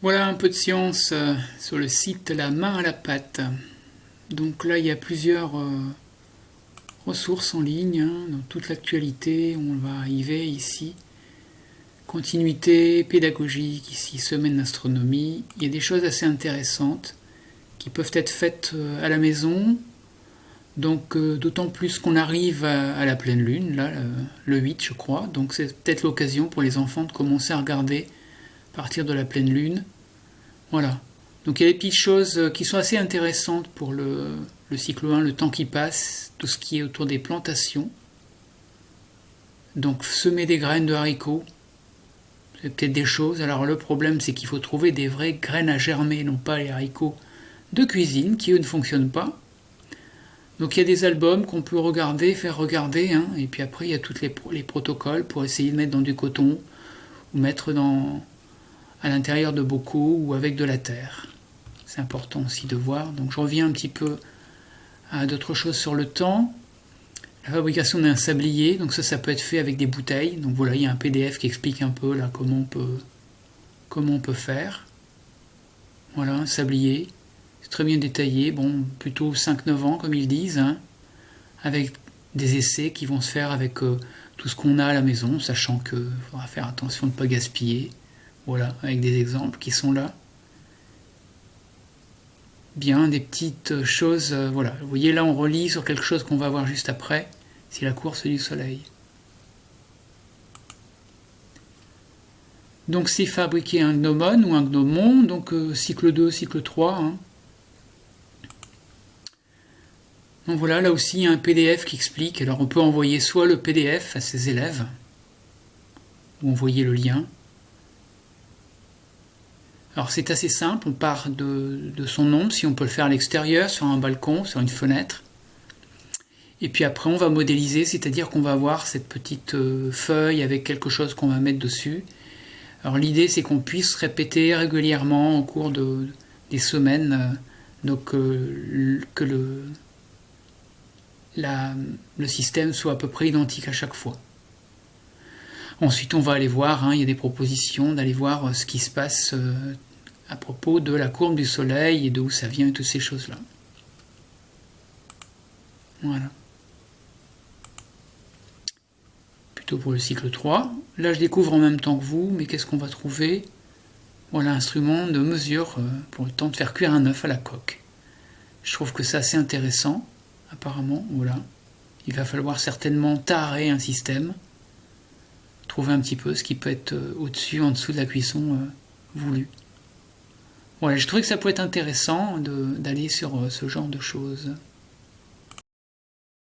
Voilà un peu de science sur le site La main à la pâte. Donc là, il y a plusieurs ressources en ligne, hein, dans toute l'actualité. On va arriver ici. Continuité pédagogique, ici, semaine d'astronomie. Il y a des choses assez intéressantes qui peuvent être faites à la maison. Donc d'autant plus qu'on arrive à la pleine lune, là, le 8 je crois. Donc c'est peut-être l'occasion pour les enfants de commencer à regarder à partir de la pleine lune. Voilà. Donc il y a des petites choses qui sont assez intéressantes pour le cycle 1, le temps qui passe, tout ce qui est autour des plantations. Donc semer des graines de haricots, c'est peut-être des choses. Alors le problème c'est qu'il faut trouver des vraies graines à germer, non pas les haricots de cuisine qui eux ne fonctionnent pas. Donc il y a des albums qu'on peut regarder, faire regarder, hein, et puis après il y a tous les protocoles pour essayer de mettre dans du coton ou mettre à l'intérieur de bocaux ou avec de la terre. C'est important aussi de voir. Donc je reviens un petit peu à d'autres choses sur le temps. La fabrication d'un sablier, donc ça peut être fait avec des bouteilles. Donc voilà, il y a un PDF qui explique un peu là comment on peut faire. Voilà, un sablier. C'est très bien détaillé, bon, plutôt 5-9 ans comme ils disent, hein, avec des essais qui vont se faire avec tout ce qu'on a à la maison, sachant qu'il faudra faire attention de ne pas gaspiller. Voilà, avec des exemples qui sont là. Bien, des petites choses, voilà. Vous voyez, là on relie sur quelque chose qu'on va voir juste après, c'est la course du soleil. Donc c'est fabriquer un gnomon ou un gnomon, donc cycle 2, cycle 3, hein. Donc voilà, là aussi il y a un PDF qui explique. Alors on peut envoyer soit le PDF à ses élèves, ou envoyer le lien. Alors c'est assez simple, on part de son ombre, si on peut le faire à l'extérieur, sur un balcon, sur une fenêtre. Et puis après on va modéliser, c'est-à-dire qu'on va avoir cette petite feuille avec quelque chose qu'on va mettre dessus. Alors l'idée c'est qu'on puisse répéter régulièrement au cours des semaines, donc que le système soit à peu près identique à chaque fois. Ensuite, on va aller voir, hein, il y a des propositions d'aller voir ce qui se passe à propos de la courbe du soleil et d'où ça vient et toutes ces choses-là. Voilà. Plutôt pour le cycle 3. Là, je découvre en même temps que vous, mais qu'est-ce qu'on va trouver? Voilà, instrument de mesure pour le temps de faire cuire un œuf à la coque. Je trouve que c'est assez intéressant, apparemment, voilà. Il va falloir certainement tarer un système, trouver un petit peu ce qui peut être au-dessus, en dessous de la cuisson voulue. Voilà, je trouvais que ça peut être intéressant d'aller sur ce genre de choses.